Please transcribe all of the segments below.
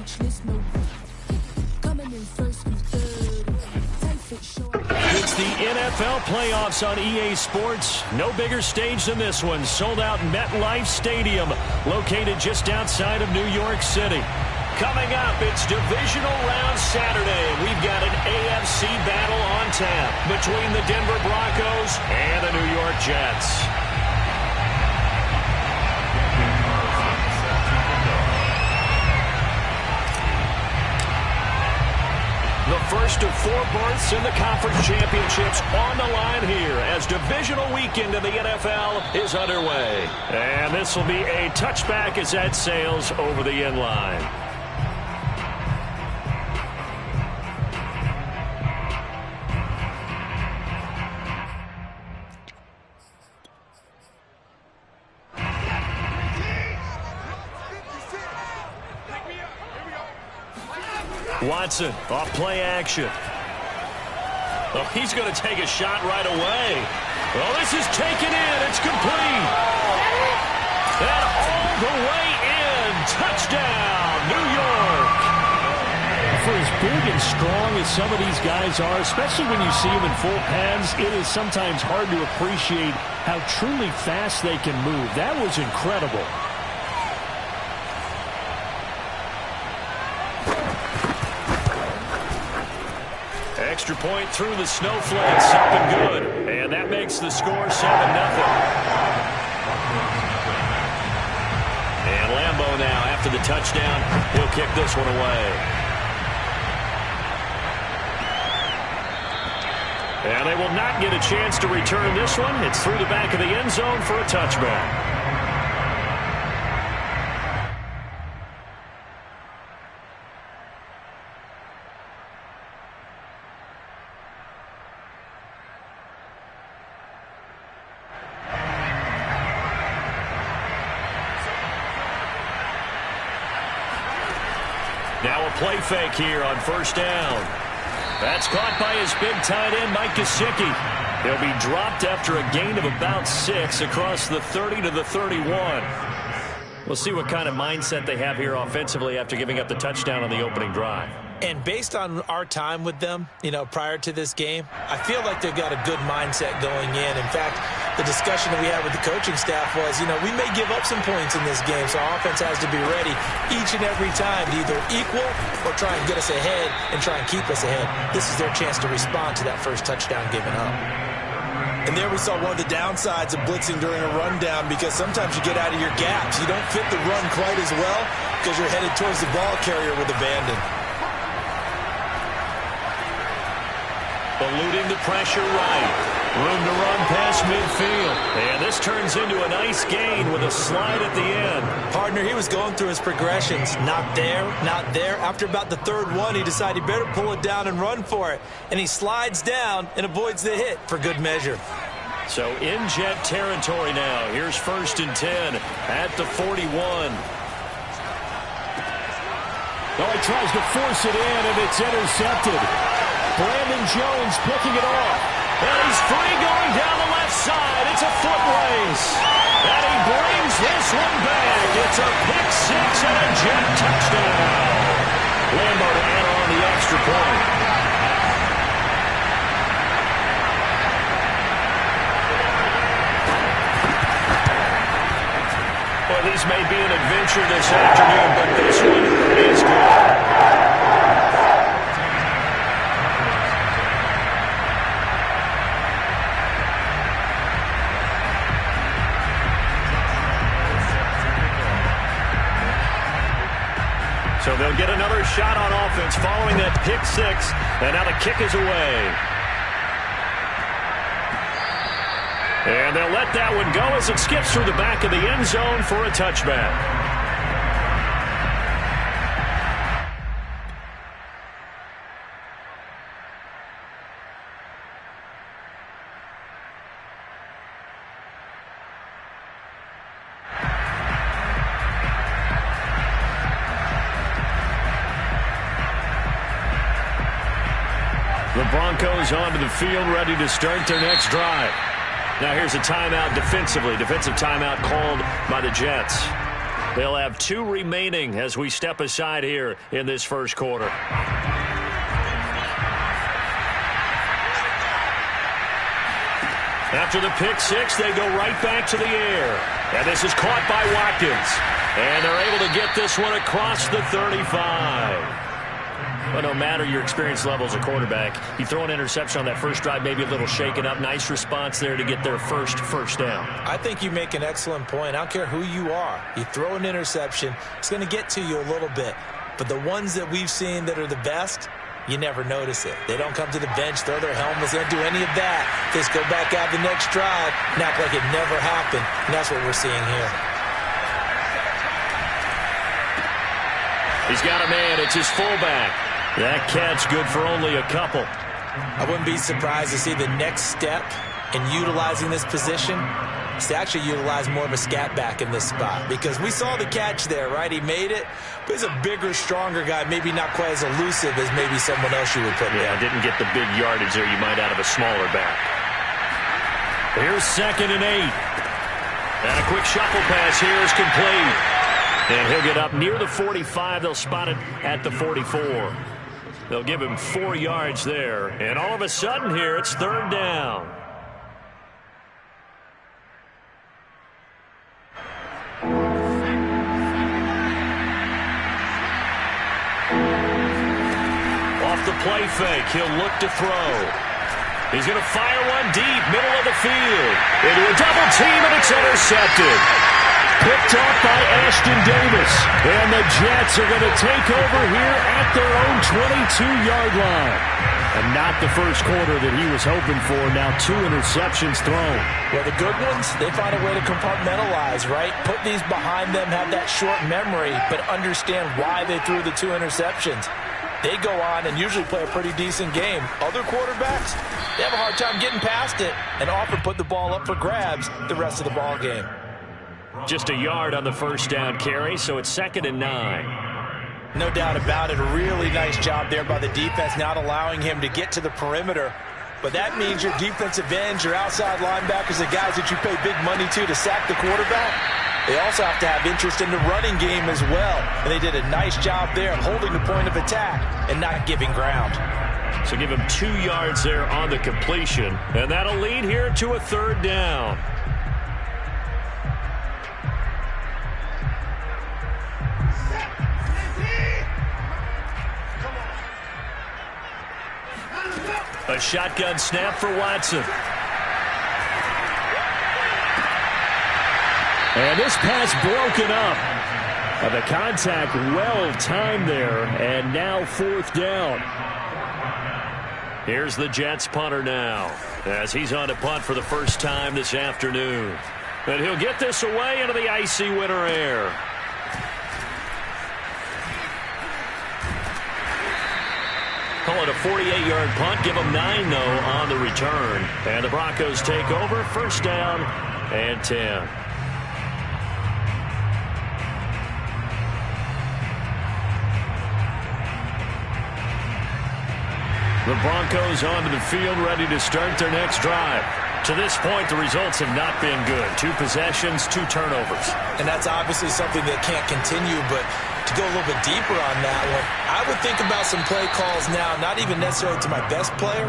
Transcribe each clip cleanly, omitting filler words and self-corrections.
It's the NFL playoffs on EA Sports. No bigger stage than this one. Sold out MetLife Stadium, located just outside of New York City. Coming up, it's Divisional Round Saturday. We've got an AFC battle on tap between the Denver Broncos and the New York Jets. The first of 4 berths in the conference championships on the line here as divisional weekend in the NFL is underway. And this will be a touchback as that sails over the end line. Watson, off play action. Oh, he's going to take a shot right away. Well, this is taken in. It's complete. And all the way in. Touchdown, New York. For as big and strong as some of these guys are, especially when you see them in full pads, it is sometimes hard to appreciate how truly fast they can move. That was incredible. Extra point through the snowflakes, up and good. And that makes the score 7-0. And Lambo now, after the touchdown, he'll kick this one away. And they will not get a chance to return this one. It's through the back of the end zone for a touchback. Now a play fake here on first down. That's caught by his big tight end, Mike Gesicki. He'll be dropped after a gain of about 6 across the 30 to the 31. We'll see what kind of mindset they have here offensively after giving up the touchdown on the opening drive. And based on our time with them, prior to this game, I feel like they've got a good mindset going in. In fact, the discussion that we had with the coaching staff was, we may give up some points in this game, so our offense has to be ready each and every time to either equal or try and get us ahead and try and keep us ahead. This is their chance to respond to that first touchdown given up. And there we saw one of the downsides of blitzing during a rundown, because sometimes you get out of your gaps. You don't fit the run quite as well because you're headed towards the ball carrier with abandon. Eluding the pressure right. Room to run past midfield. And this turns into a nice gain with a slide at the end. Partner, he was going through his progressions. Not there, not there. After about the third one, he decided he better pull it down and run for it. And he slides down and avoids the hit for good measure. So in Jet territory now. Here's 1st and 10 at the 41. Oh, he tries to force it in, and it's intercepted. Brandon Jones picking it off. And he's free going down the left side. It's a foot race. And he brings this one back. It's a pick 6 and a Jet touchdown. Lambo to add on the extra point. Well, these may be an adventure this afternoon, but this one is good. So they'll get another shot on offense following that pick 6, and now the kick is away. And they'll let that one go as it skips through the back of the end zone for a touchback. The Broncos onto the field, ready to start their next drive. Now here's a timeout defensively. Defensive timeout called by the Jets. They'll have 2 remaining as we step aside here in this first quarter. After the pick six, they go right back to the air. And this is caught by Watkins. And they're able to get this one across the 35. But no matter your experience level as a quarterback, you throw an interception on that first drive, maybe a little shaken up. Nice response there to get their first down. I think you make an excellent point. I don't care who you are. You throw an interception, it's going to get to you a little bit. But the ones that we've seen that are the best, you never notice it. They don't come to the bench, throw their helmets, they don't do any of that. They just go back out the next drive and act like it never happened. And that's what we're seeing here. He's got a man. It's his fullback. That catch good for only a couple. I wouldn't be surprised to see the next step in utilizing this position is to actually utilize more of a scat back in this spot, because we saw the catch there, right? He made it, but he's a bigger, stronger guy, maybe not quite as elusive as maybe someone else you would put there. Yeah, didn't get the big yardage there you might out of a smaller back. Here's 2nd and 8. And a quick shuffle pass here is complete. And he'll get up near the 45. They'll spot it at the 44. They'll give him 4 yards there. And all of a sudden here, it's 3rd down. Off the play fake, he'll look to throw. He's going to fire one deep, middle of the field. Into a double team, and it's intercepted. Picked off by Ashton Davis. And the Jets are going to take over here at their own 22-yard line. And not the first quarter that he was hoping for. Now 2 interceptions thrown. Well, the good ones, they find a way to compartmentalize, right? Put these behind them, have that short memory, but understand why they threw the 2 interceptions. They go on and usually play a pretty decent game. Other quarterbacks, they have a hard time getting past it and often put the ball up for grabs the rest of the ball game. Just a yard on the first down carry, so it's 2nd and 9. No doubt about it. A really nice job there by the defense, not allowing him to get to the perimeter. But that means your defensive ends, your outside linebackers, the guys that you pay big money to sack the quarterback, they also have to have interest in the running game as well. And they did a nice job there holding the point of attack and not giving ground. So give him 2 yards there on the completion. And that'll lead here to a 3rd down. A shotgun snap for Watson. And this pass broken up. The contact well timed there, and now 4th down. Here's the Jets punter now, as he's on to punt for the first time this afternoon. And he'll get this away into the icy winter air. Call it a 48-yard punt. Give them 9, though, on the return. And the Broncos take over. 1st down and 10. The Broncos onto the field, ready to start their next drive. To this point, the results have not been good. 2 possessions, 2 turnovers. And that's obviously something that can't continue, but to go a little bit deeper on that one, I would think about some play calls now, not even necessarily to my best player,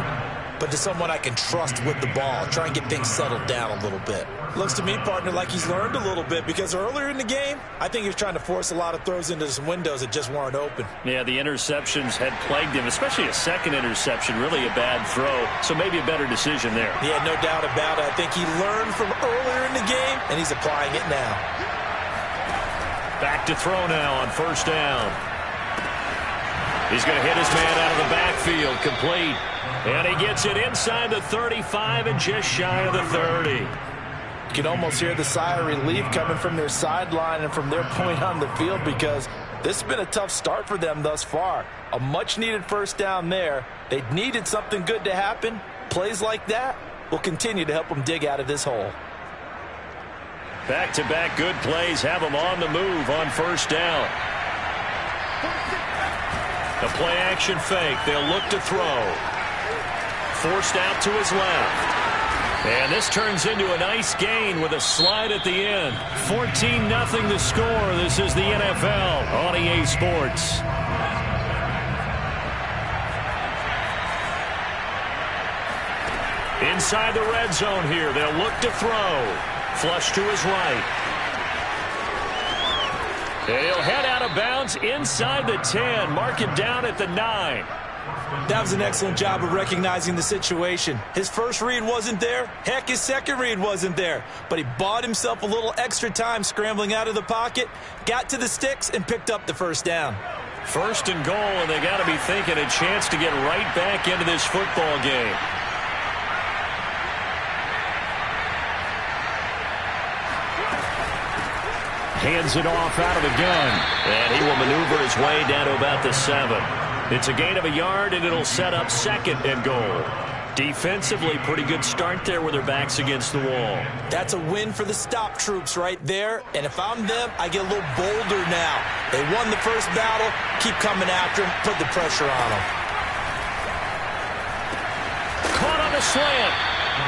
but to someone I can trust with the ball. Try and get things settled down a little bit. Looks to me, partner, like he's learned a little bit, because earlier in the game, I think he was trying to force a lot of throws into some windows that just weren't open. Yeah, the interceptions had plagued him, especially a second interception, really a bad throw, so maybe a better decision there. Yeah, no doubt about it. I think he learned from earlier in the game, and he's applying it now. Back to throw now on 1st down. He's going to hit his man out of the backfield, complete. And he gets it inside the 35 and just shy of the 30. You can almost hear the sigh of relief coming from their sideline and from their point on the field, because this has been a tough start for them thus far. A much-needed 1st down there. They needed something good to happen. Plays like that will continue to help them dig out of this hole. Back-to-back good plays have them on the move on 1st down. A play-action fake. They'll look to throw. Forced out to his left. And this turns into a nice gain with a slide at the end. 14-0 the score. This is the NFL on EA Sports. Inside the red zone here. They'll look to throw. Flush to his right. And he'll head out of bounds inside the 10. Mark it down at the 9. That was an excellent job of recognizing the situation. His first read wasn't there. Heck, his second read wasn't there. But he bought himself a little extra time scrambling out of the pocket, got to the sticks, and picked up the first down. First and goal, and they got to be thinking a chance to get right back into this football game. Hands it off out of the gun. And he will maneuver his way down to about the 7. It's a gain of a yard, and it'll set up second and goal. Defensively, pretty good start there with their backs against the wall. That's a win for the stop troops right there. And if I'm them, I get a little bolder now. They won the first battle. Keep coming after them. Put the pressure on them. Caught on the slant.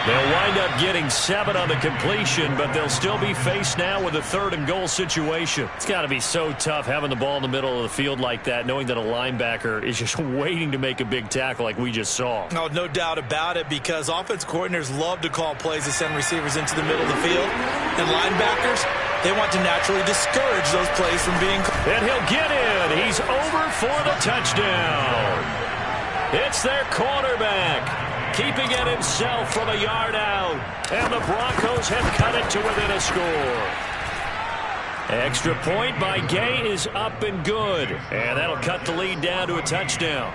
They'll wind up getting 7 on the completion, but they'll still be faced now with a 3rd and goal situation. It's got to be so tough having the ball in the middle of the field like that, knowing that a linebacker is just waiting to make a big tackle like we just saw. Oh, no doubt about it, because offense coordinators love to call plays to send receivers into the middle of the field. And linebackers, they want to naturally discourage those plays from being called. And he'll get in. He's over for the touchdown. It's their quarterback, keeping it himself from a yard out. And the Broncos have cut it to within a score. Extra point by Gay is up and good. And that'll cut the lead down to a touchdown.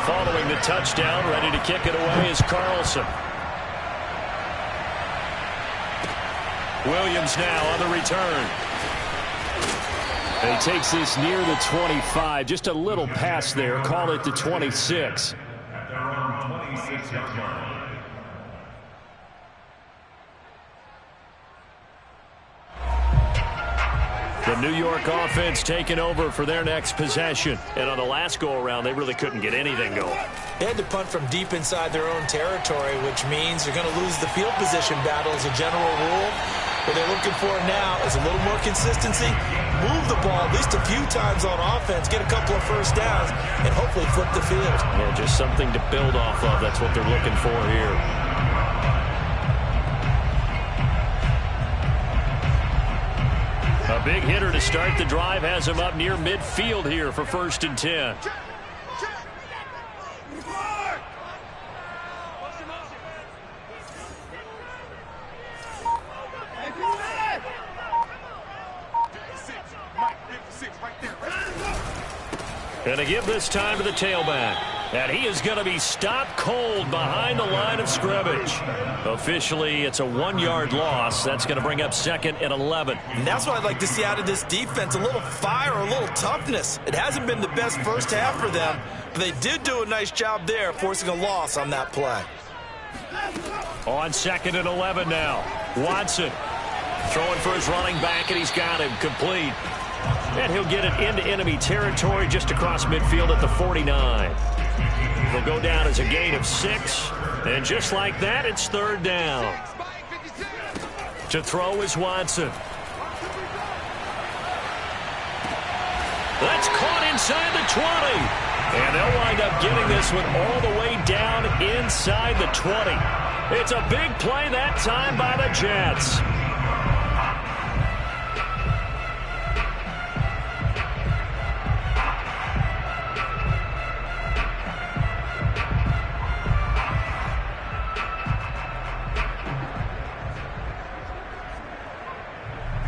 Following the touchdown, ready to kick it away is Carlson. Williams now on the return. And he takes this near the 25. Just a little pass there. Call it the 26. The New York offense taking over for their next possession. And on the last go-around, they really couldn't get anything going. They had to punt from deep inside their own territory, which means they're going to lose the field position battle as a general rule. What they're looking for now is a little more consistency, move the ball at least a few times on offense, get a couple of first downs, and hopefully flip the field. Yeah, just something to build off of. That's what they're looking for here. A big hitter to start the drive has him up near midfield here for 1st and 10. And to give this time to the tailback. And he is going to be stopped cold behind the line of scrimmage. Officially, it's a 1-yard loss. That's going to bring up 2nd and 11. And that's what I'd like to see out of this defense, a little fire, a little toughness. It hasn't been the best first half for them, but they did do a nice job there, forcing a loss on that play. On 2nd and 11 now. Watson throwing for his running back, and he's got him complete. And he'll get it into enemy territory just across midfield at the 49. He'll go down as a gain of 6. And just like that, it's 3rd down. To throw is Watson. That's caught inside the 20. And they'll wind up getting this one all the way down inside the 20. It's a big play that time by the Jets.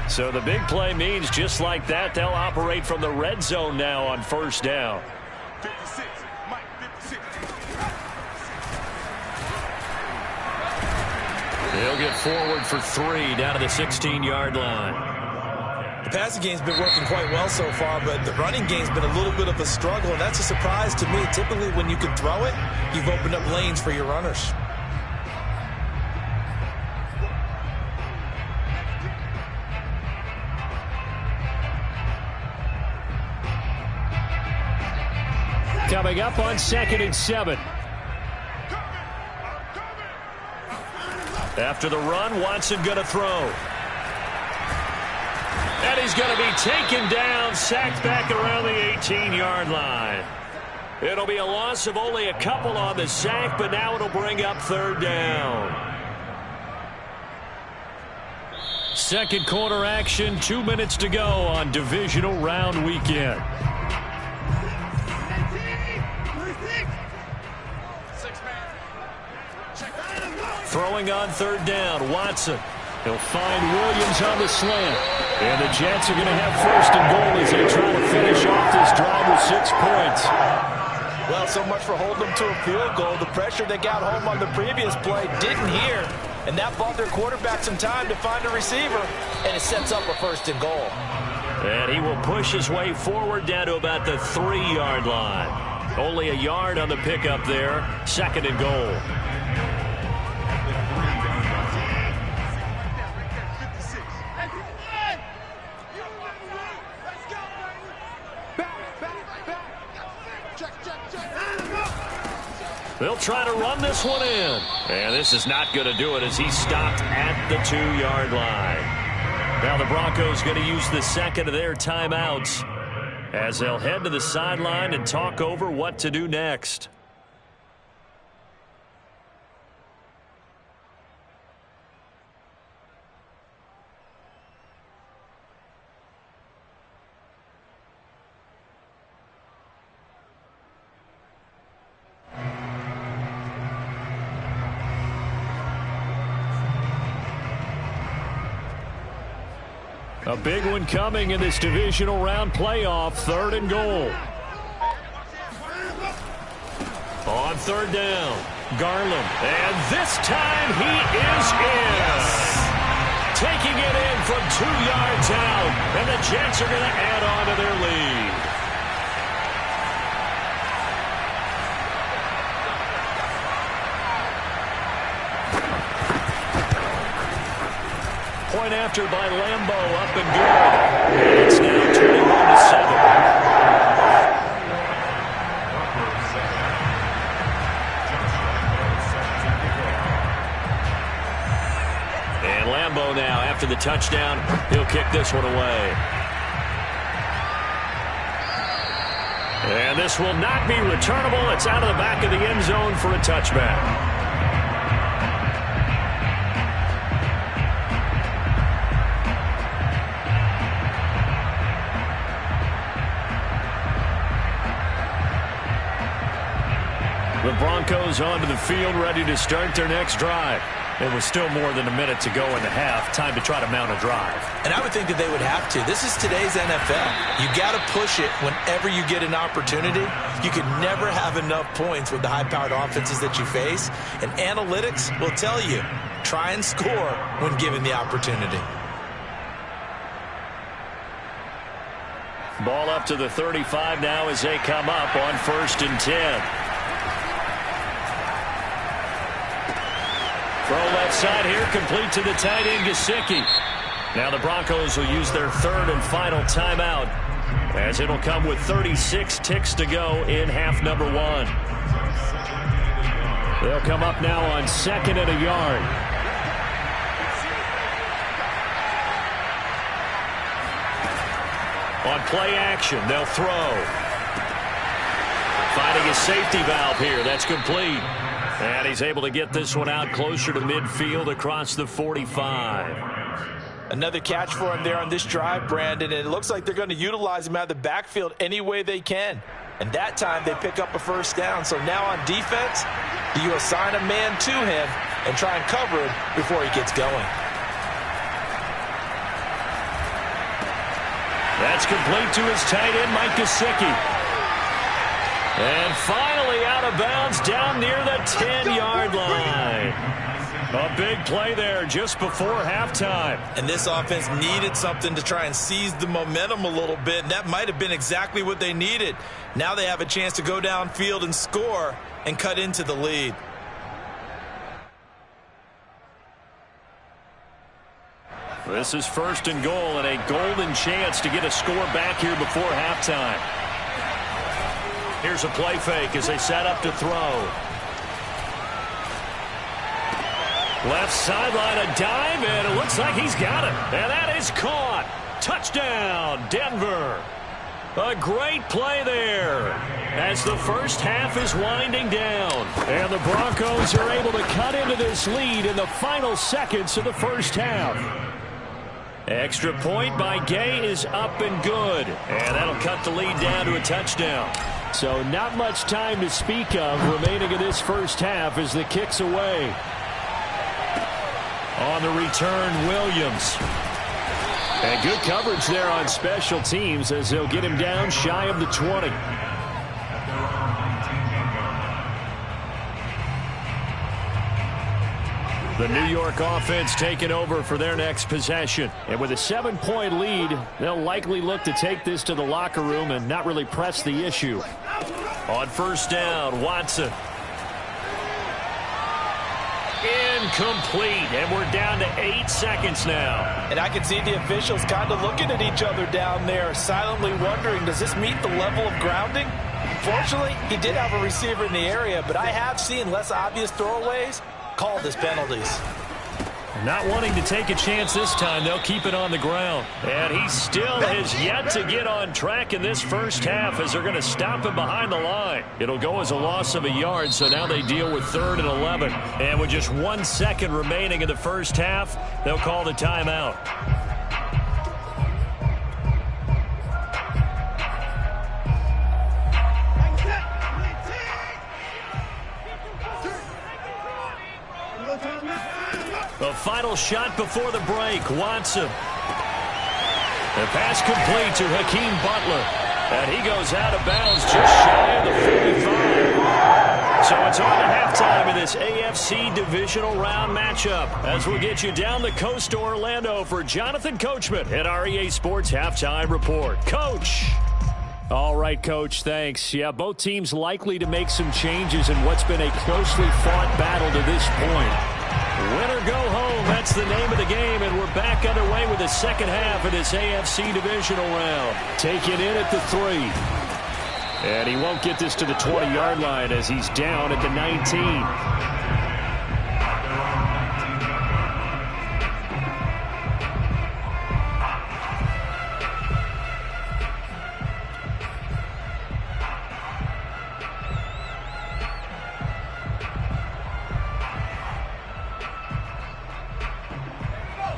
So the big play means just like that, they'll operate from the red zone now on 1st down. 56, Mike, 56. They'll get forward for 3 down to the 16-yard line. The passing game's been working quite well so far, but the running game's been a little bit of a struggle, and that's a surprise to me. Typically, when you can throw it, you've opened up lanes for your runners. Coming up on 2nd and 7. After the run, Watson going to throw. And he's going to be taken down, sacked back around the 18-yard line. It'll be a loss of only a couple on the sack, but now it'll bring up third down. Second quarter action, 2 minutes to go on divisional round weekend. Throwing on third down, Watson. He'll find Williams on the slant. And the Jets are going to have first and goal as they try to finish off this drive with 6 points. Well, so much for holding them to a field goal. The pressure they got home on the previous play didn't hear, and that bought their quarterback some time to find a receiver, and it sets up a first and goal. And he will push his way forward down to about the 3-yard line. Only a yard on the pickup there. Second and goal. They'll try to run this one in. And this is not going to do it as he stopped at the 2-yard line. Now the Broncos going to use the second of their timeouts as they'll head to the sideline and talk over what to do next. A big one coming in this divisional round playoff. Third and goal. On third down, Garland. And this time he is in. Taking it in from 2 yards out. And the Jets are going to add on to their lead. Point after by Lambo, up and good. And it's now 21-7. And Lambo now, after the touchdown, he'll kick this one away. And this will not be returnable. It's out of the back of the end zone for a touchback. The Broncos onto the field, ready to start their next drive. It was still more than a minute to go in the half. Time to try to mount a drive. And I would think that they would have to. This is today's NFL. You got to push it whenever you get an opportunity. You can never have enough points with the high-powered offenses that you face. And analytics will tell you, try and score when given the opportunity. Ball up to the 35 now as they come up on 1st and 10. Throw left side here, complete to the tight end, Gesicki. Now the Broncos will use their third and final timeout as it'll come with 36 ticks to go in half number 1. They'll come up now on 2nd and a yard. On play action, they'll throw. Finding a safety valve here. That's complete. And he's able to get this one out closer to midfield across the 45. Another catch for him there on this drive, Brandon. And it looks like they're going to utilize him out of the backfield any way they can. And that time they pick up a first down. So now on defense, do you assign a man to him and try and cover him before he gets going? That's complete to his tight end, Mike Gesicki. And finally out of bounds down near the 10-yard line. A big play there just before halftime. And this offense needed something to try and seize the momentum a little bit, and that might have been exactly what they needed. Now they have a chance to go downfield and score and cut into the lead. This is 1st and goal and a golden chance to get a score back here before halftime. Here's a play fake as they set up to throw. Left sideline, a dive, and it looks like he's got it. And that is caught. Touchdown, Denver. A great play there as the first half is winding down. And the Broncos are able to cut into this lead in the final seconds of the first half. Extra point by Gay is up and good. And that'll cut the lead down to a touchdown. So not much time to speak of remaining in this first half as the kick's away. On the return, Williams. And good coverage there on special teams as they'll get him down shy of the 20. The New York offense taking over for their next possession. And with a 7-point lead, they'll likely look to take this to the locker room and not really press the issue. On first down, Watson. Incomplete, and we're down to 8 seconds now. And I can see the officials kind of looking at each other down there, silently wondering, does this meet the level of grounding? Fortunately, he did have a receiver in the area, but I have seen less obvious throwaways called as penalties. Not wanting to take a chance this time, they'll keep it on the ground. And he still has yet to get on track in this first half as they're going to stop him behind the line. It'll go as a loss of a yard, so now they deal with 3rd and 11. And with just 1 second remaining in the first half, they'll call the timeout. The final shot before the break, Watson. The pass complete to Hakeem Butler. And he goes out of bounds just shy of the 45. So it's on to halftime in this AFC divisional round matchup as we'll get you down the coast to Orlando for Jonathan Coachman at our EA Sports Halftime Report. Coach. All right, Coach, thanks. Yeah, both teams likely to make some changes in what's been a closely fought battle to this point. Win or go home, that's the name of the game, and we're back underway with the second half of this AFC divisional round. Taken in at the 3. And he won't get this to the 20-yard line as he's down at the 19.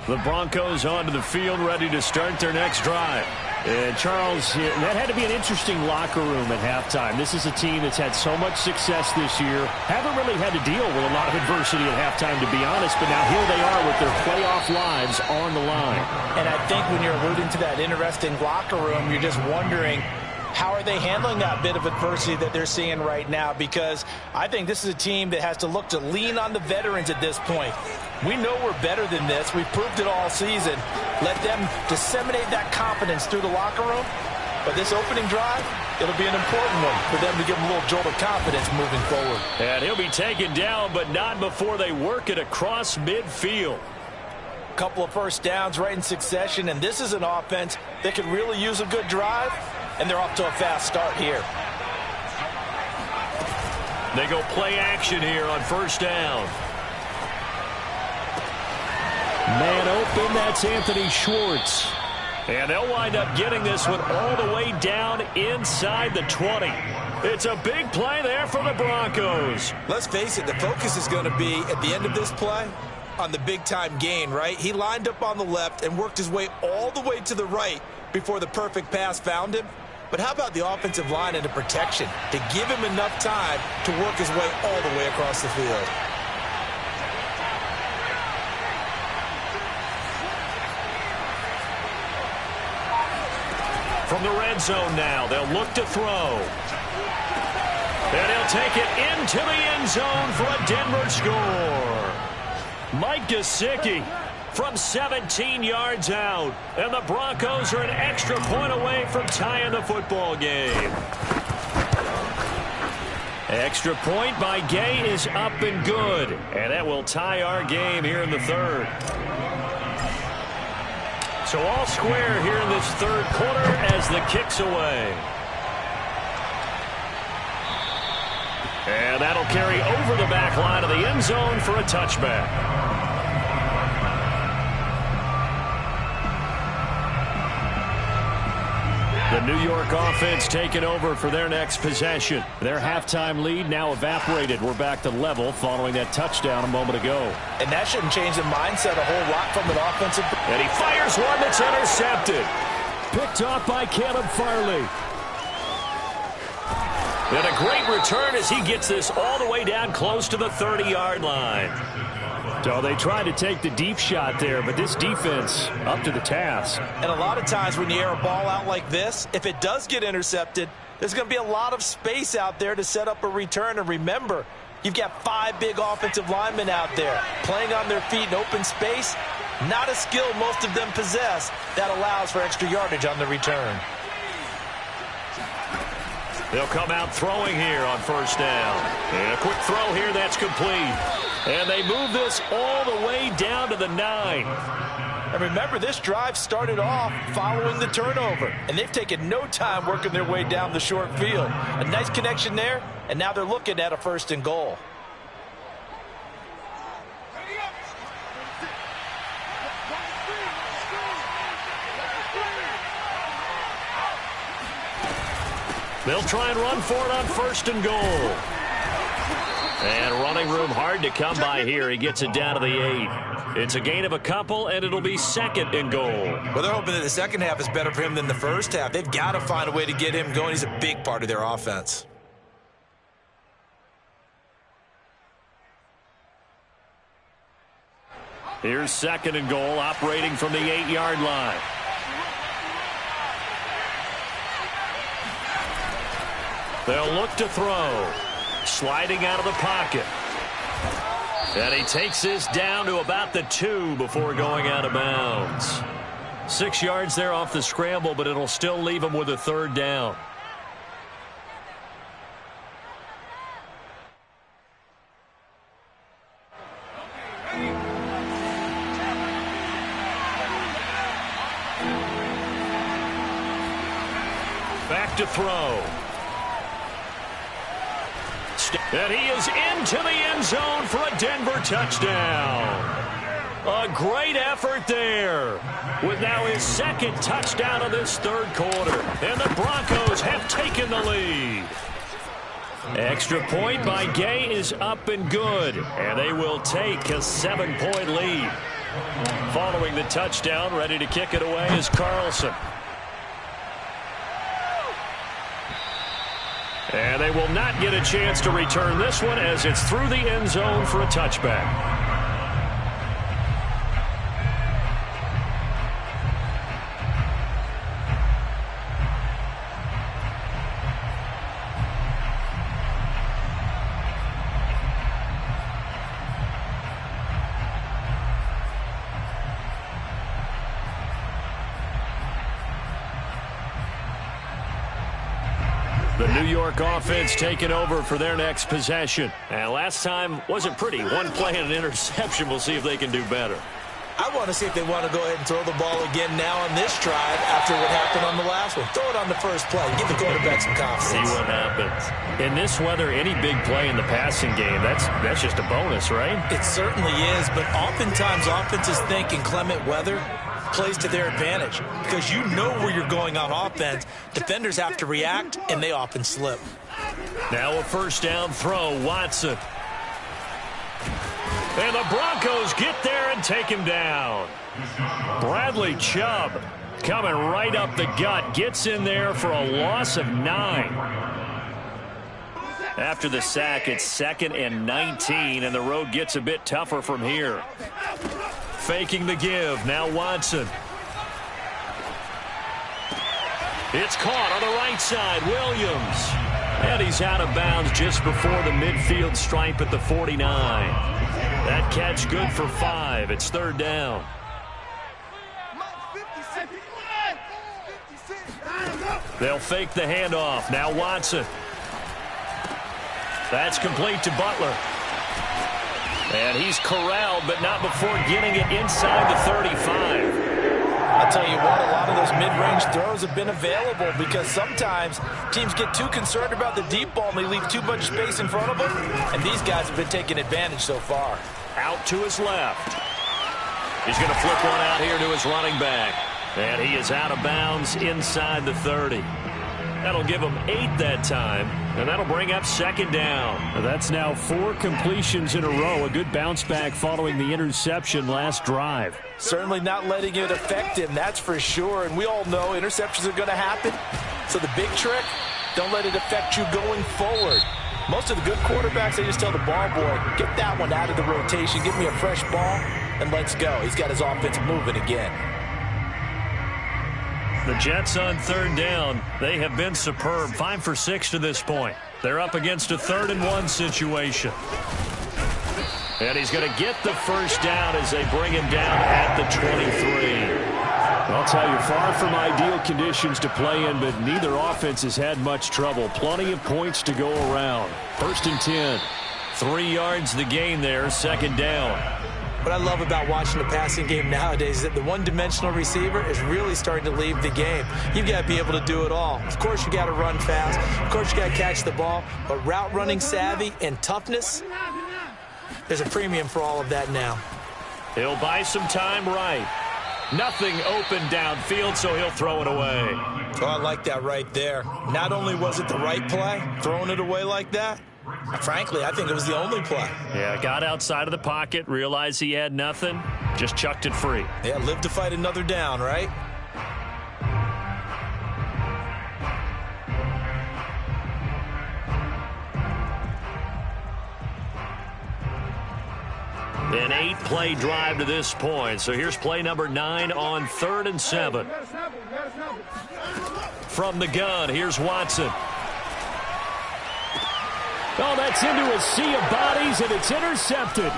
The Broncos onto the field, ready to start their next drive. And Charles, that had to be an interesting locker room at halftime. This is a team that's had so much success this year. Haven't really had to deal with a lot of adversity at halftime, to be honest. But now here they are with their playoff lives on the line. And I think when you're alluding to that interesting locker room, you're just wondering, how are they handling that bit of adversity that they're seeing right now? Because I think this is a team that has to look to lean on the veterans at this point. We know we're better than this. We've proved it all season. Let them disseminate that confidence through the locker room. But this opening drive, it'll be an important one for them to give them a little jolt of confidence moving forward. And he'll be taken down, but not before they work it across midfield. Couple of first downs right in succession, and this is an offense that could really use a good drive, and they're off to a fast start here. They go play action here on first down. Man open, that's Anthony Schwartz. And they'll wind up getting this one all the way down inside the 20. It's a big play there for the Broncos. Let's face it, the focus is going to be at the end of this play on the big-time gain, right? He lined up on the left and worked his way all the way to the right before the perfect pass found him. But how about the offensive line and the protection to give him enough time to work his way all the way across the field? From the red zone now, they'll look to throw. And he'll take it into the end zone for a Denver score. Mike Gesicki from 17 yards out. And the Broncos are an extra point away from tying the football game. Extra point by Gay is up and good. And that will tie our game here in the third. So all square here in this third quarter as the kick's away. And that'll carry over the back line of the end zone for a touchback. The New York offense taking over for their next possession. Their halftime lead now evaporated. We're back to level following that touchdown a moment ago. And that shouldn't change the mindset a whole lot from an offensive. And he fires one that's intercepted. Picked off by Caleb Farley. And a great return as he gets this all the way down close to the 30-yard line. So they tried to take the deep shot there, but this defense up to the task. And a lot of times when you air a ball out like this, if it does get intercepted, there's going to be a lot of space out there to set up a return. And remember, you've got 5 big offensive linemen out there playing on their feet in open space. Not a skill most of them possess that allows for extra yardage on the return. They'll come out throwing here on first down. And a quick throw here that's complete. And they move this all the way down to the 9. And remember, this drive started off following the turnover. And they've taken no time working their way down the short field. A nice connection there, and now they're looking at a 1st and goal. They'll try and run for it on 1st and goal. And running room hard to come by here. He gets it down to the 8. It's a gain of a couple, and it'll be 2nd and goal. Well, they're hoping that the second half is better for him than the first half. They've got to find a way to get him going. He's a big part of their offense. Here's 2nd and goal, operating from the 8-yard line. They'll look to throw. Sliding out of the pocket. And he takes this down to about the 2 before going out of bounds. 6 yards there off the scramble, but it'll still leave him with a 3rd down. Back to throw. And he is into the end zone for a Denver touchdown. A great effort there, with now his 2nd touchdown of this 3rd quarter. And the Broncos have taken the lead. Extra point by Gay is up and good. And they will take a 7-point lead. Following the touchdown, ready to kick it away is Carlson. And they will not get a chance to return this one as it's through the end zone for a touchback. The New York offense taking over for their next possession. And last time wasn't pretty. One play and an interception. We'll see if they can do better. I want to see if they want to go ahead and throw the ball again now on this drive after what happened on the last one. Throw it on the first play. Give the quarterback some confidence. See what happens. In this weather, any big play in the passing game, that's just a bonus, right? It certainly is, but oftentimes offenses think in clement weather plays to their advantage because you know where you're going on offense. Defenders have to react, and they often slip. Now a first down throw, Watson. And the Broncos get there and take him down. Bradley Chubb coming right up the gut. Gets in there for a loss of 9. After the sack, it's 2nd and 19, and the road gets a bit tougher from here. Faking the give. Now Watson. It's caught on the right side. Williams. And he's out of bounds just before the midfield stripe at the 49. That catch good for 5. It's 3rd down. They'll fake the handoff. Now Watson. That's complete to Butler. And he's corralled, but not before getting it inside the 35. I'll tell you what, a lot of those mid-range throws have been available because sometimes teams get too concerned about the deep ball and they leave too much space in front of them, and these guys have been taking advantage so far. Out to his left. He's going to flip one out here to his running back. And he is out of bounds inside the 30. That'll give him 8 that time, and that'll bring up second down. That's now 4 completions in a row. A good bounce back following the interception last drive. Certainly not letting it affect him, that's for sure. And we all know interceptions are going to happen. So the big trick, don't let it affect you going forward. Most of the good quarterbacks, they just tell the ball boy, get that one out of the rotation, give me a fresh ball, and let's go. He's got his offense moving again. The Jets on third down, they have been superb. 5 for 6 to this point. They're up against a 3rd-and-1 situation. And he's going to get the first down as they bring him down at the 23. I'll tell you, far from ideal conditions to play in, but neither offense has had much trouble. Plenty of points to go around. 1st and 10. 3 yards the gain there, second down. What I love about watching the passing game nowadays is that the one-dimensional receiver is really starting to leave the game. You've got to be able to do it all. Of course, you got to run fast. Of course, you got to catch the ball. But route running savvy and toughness, there's a premium for all of that now. He'll buy some time right. Nothing open downfield, so he'll throw it away. Oh, I like that right there. Not only was it the right play, throwing it away like that, frankly, I think it was the only play. Yeah, got outside of the pocket, realized he had nothing, just chucked it free. Yeah, live to fight another down, right? An 8-play drive to this point. So here's play number 9 on 3rd and 7. From the gun, here's Watson. Oh, that's into a sea of bodies, and it's intercepted.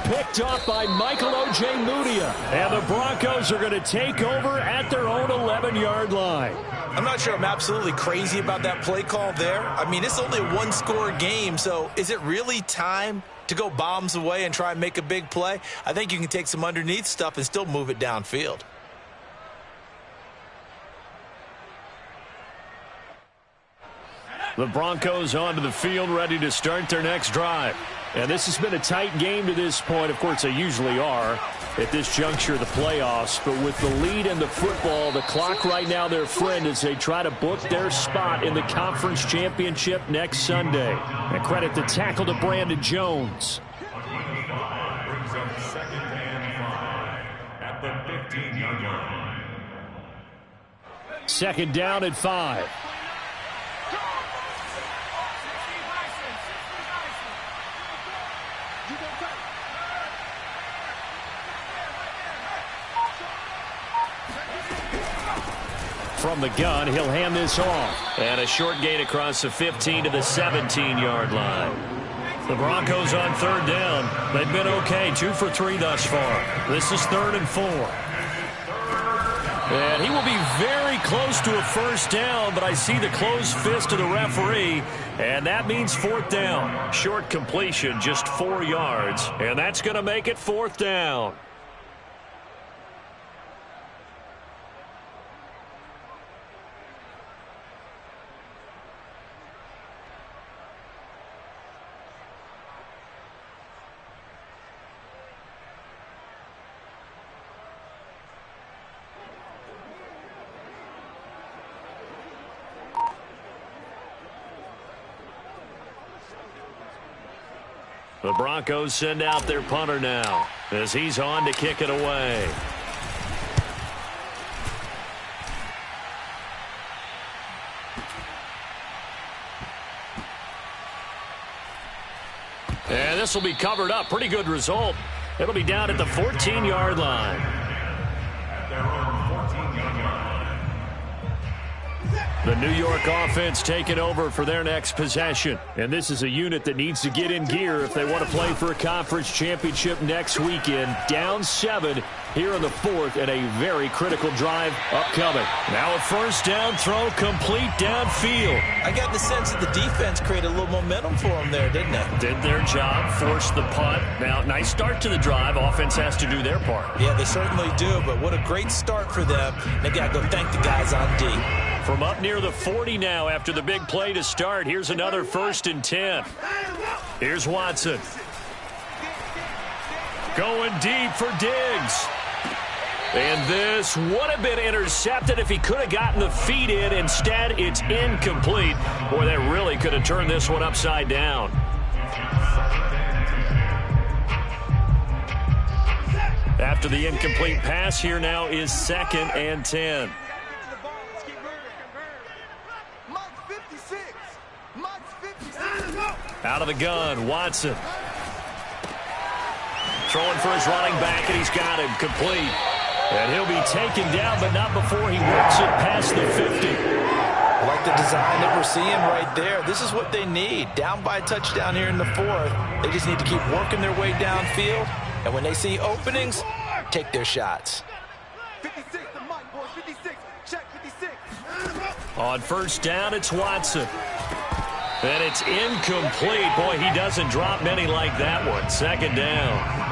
Picked off by Michael O.J. Mudia. And the Broncos are going to take over at their own 11-yard line. I'm not sure I'm absolutely crazy about that play call there. I mean, it's only a one-score game, so is it really time to go bombs away and try and make a big play? I think you can take some underneath stuff and still move it downfield. The Broncos onto the field, ready to start their next drive. And this has been a tight game to this point. Of course, they usually are at this juncture of the playoffs. But with the lead in the football, the clock right now their friend as they try to book their spot in the conference championship next Sunday. And credit the tackle to Brandon Jones. Brings up 2nd and 5 at the 15-yard line. 2nd down and 5. From the gun, he'll hand this off. And a short gain across the 15 to the 17-yard line. The Broncos on 3rd down. They've been okay, 2 for 3 thus far. This is 3rd and 4. And he will be very close to a first down, but I see the closed fist of the referee, and that means 4th down. Short completion, just 4 yards, and that's going to make it 4th down. The Broncos send out their punter now as he's on to kick it away. And this will be covered up. Pretty good result. It'll be down at the 14-yard line. At their own 14-yard line. The New York offense taking over for their next possession. And this is a unit that needs to get in gear if they want to play for a conference championship next weekend. Down 7 here in the 4th, and a very critical drive upcoming. Now a first down throw complete downfield. I got the sense that the defense created a little momentum for them there, didn't they? Did their job, forced the punt. Now, nice start to the drive. Offense has to do their part. Yeah, they certainly do, but what a great start for them. They got to go thank the guys on D. From up near the 40 now after the big play to start. Here's another 1st and 10. Here's Watson. Going deep for Diggs. And this would have been intercepted if he could have gotten the feet in. Instead, it's incomplete. Boy, that really could have turned this one upside down. After the incomplete pass, here now is 2nd and 10. Out of the gun, Watson. Throwing for his running back, and he's got him complete. And he'll be taken down, but not before he works it past the 50. I like the design that we're seeing right there. This is what they need. Down by a touchdown here in the 4th. They just need to keep working their way downfield. And when they see openings, take their shots. 56, the mic, boys. 56. Check 56. On first down, it's Watson. And it's incomplete. Boy, he doesn't drop many like that one. 2nd down.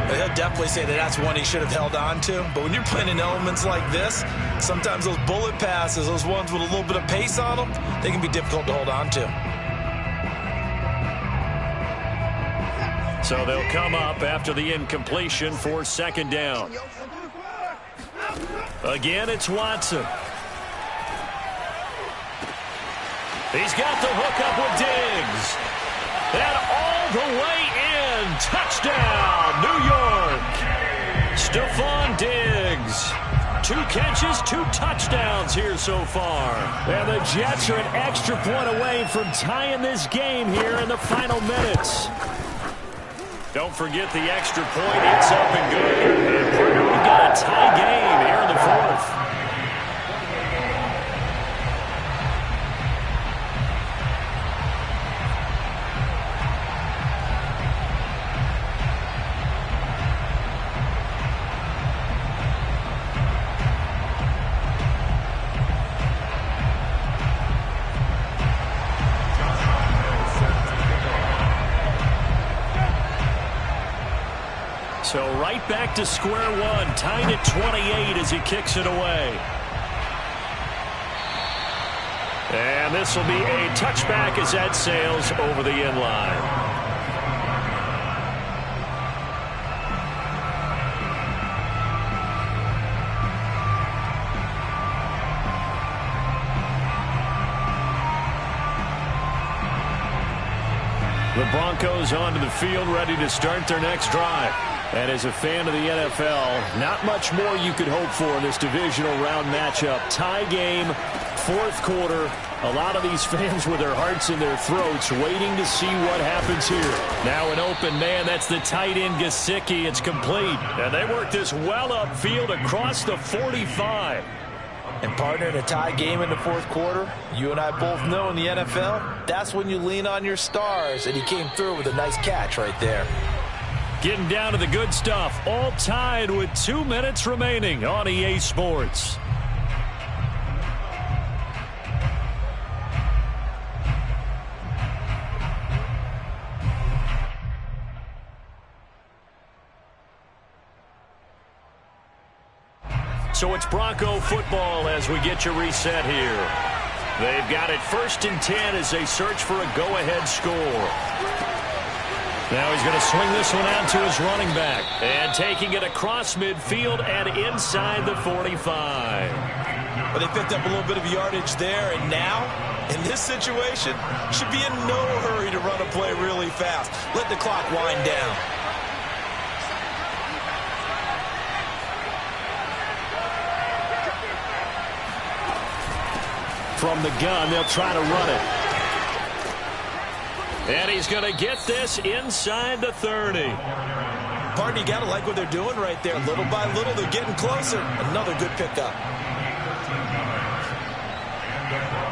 He'll definitely say that that's one he should have held on to. But when you're playing in elements like this, sometimes those bullet passes, those ones with a little bit of pace on them, they can be difficult to hold on to. So they'll come up after the incompletion for 2nd down. Again, it's Watson. He's got the hook up with Diggs. And all the way in. Touchdown, New York. Stephon Diggs. 2 catches, 2 touchdowns here so far. And the Jets are an extra point away from tying this game here in the final minutes. Don't forget the extra point. It's up and good. And partner, we've got a tie game here in the 4th. So right back to square one, tied at 28 as he kicks it away. And this will be a touchback as that sails over the end line. The Broncos onto the field, ready to start their next drive. And as a fan of the NFL, not much more you could hope for in this divisional round matchup. Tie game, 4th quarter. A lot of these fans with their hearts in their throats waiting to see what happens here. Now an open man, that's the tight end Gesicki. It's complete. And they work this well upfield across the 45. And partner, in a tie game in the 4th quarter, you and I both know in the NFL, that's when you lean on your stars. And he came through with a nice catch right there. Getting down to the good stuff, all tied with 2 minutes remaining on EA Sports. So it's Bronco football as we get you reset here. They've got it 1st and 10 as they search for a go-ahead score. Now he's going to swing this one out to his running back. And taking it across midfield and inside the 45. But they picked up a little bit of yardage there. And now, in this situation, should be in no hurry to run a play really fast. Let the clock wind down. From the gun, they'll try to run it. And he's going to get this inside the 30. Partner, you got to like what they're doing right there. Little by little, they're getting closer. Another good pickup.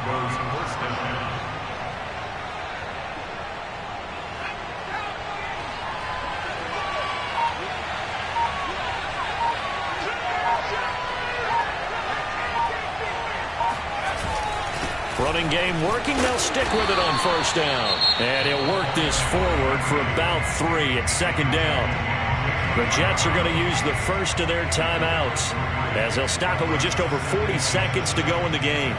Broncos first down. Running game working. They'll stick with it on first down. And he'll work this forward for about 3 at second down. The Jets are going to use the first of their timeouts as they'll stop it with just over 40 seconds to go in the game.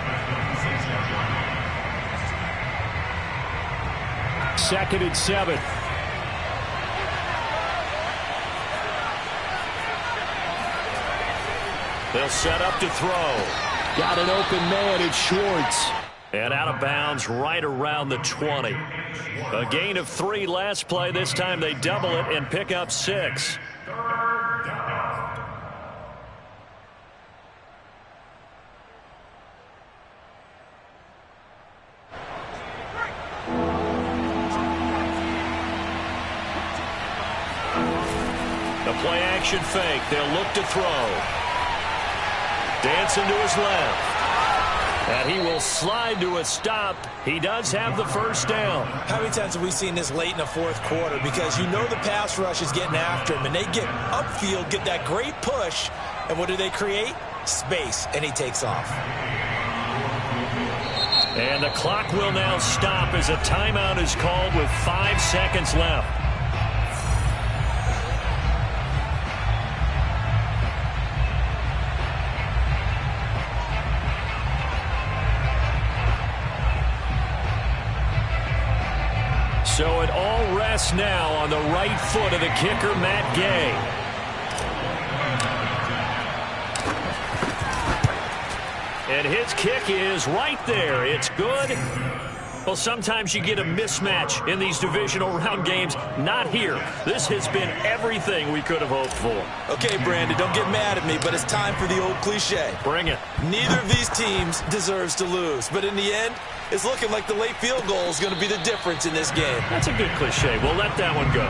2nd and 7. They'll set up to throw. Got an open man. It's Schwartz. And out of bounds right around the 20. A gain of 3 last play. This time they double it and pick up 6. The play action fake. They'll look to throw. Dancing to his left. And he will slide to a stop. He does have the first down. How many times have we seen this late in the fourth quarter? Because you know the pass rush is getting after him, and they get upfield, get that great push, and what do they create? Space, and he takes off. And the clock will now stop as a timeout is called with 5 seconds left. So it all rests now on the right foot of the kicker, Matt Gay. And his kick is right there. It's good. Well, sometimes you get a mismatch in these divisional round games. Not here. This has been everything we could have hoped for. Okay, Brandon, don't get mad at me, but it's time for the old cliche. Bring it. Neither of these teams deserves to lose, but in the end, it's looking like the late field goal is going to be the difference in this game. That's a good cliche. We'll let that one go.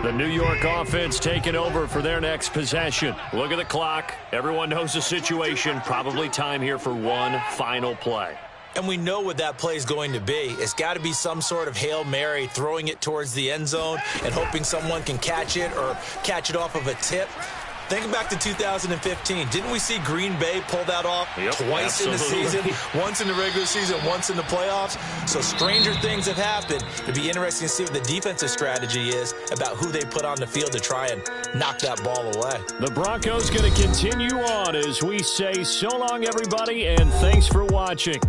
The New York offense taking over for their next possession. Look at the clock. Everyone knows the situation. Probably time here for one final play. And we know what that play is going to be. It's got to be some sort of Hail Mary, throwing it towards the end zone and hoping someone can catch it or catch it off of a tip. Think back to 2015. Didn't we see Green Bay pull that off twice in the season? Once in the regular season, once in the playoffs. So stranger things have happened. It'd be interesting to see what the defensive strategy is about who they put on the field to try and knock that ball away. The Broncos going to continue on as we say so long, everybody, and thanks for watching.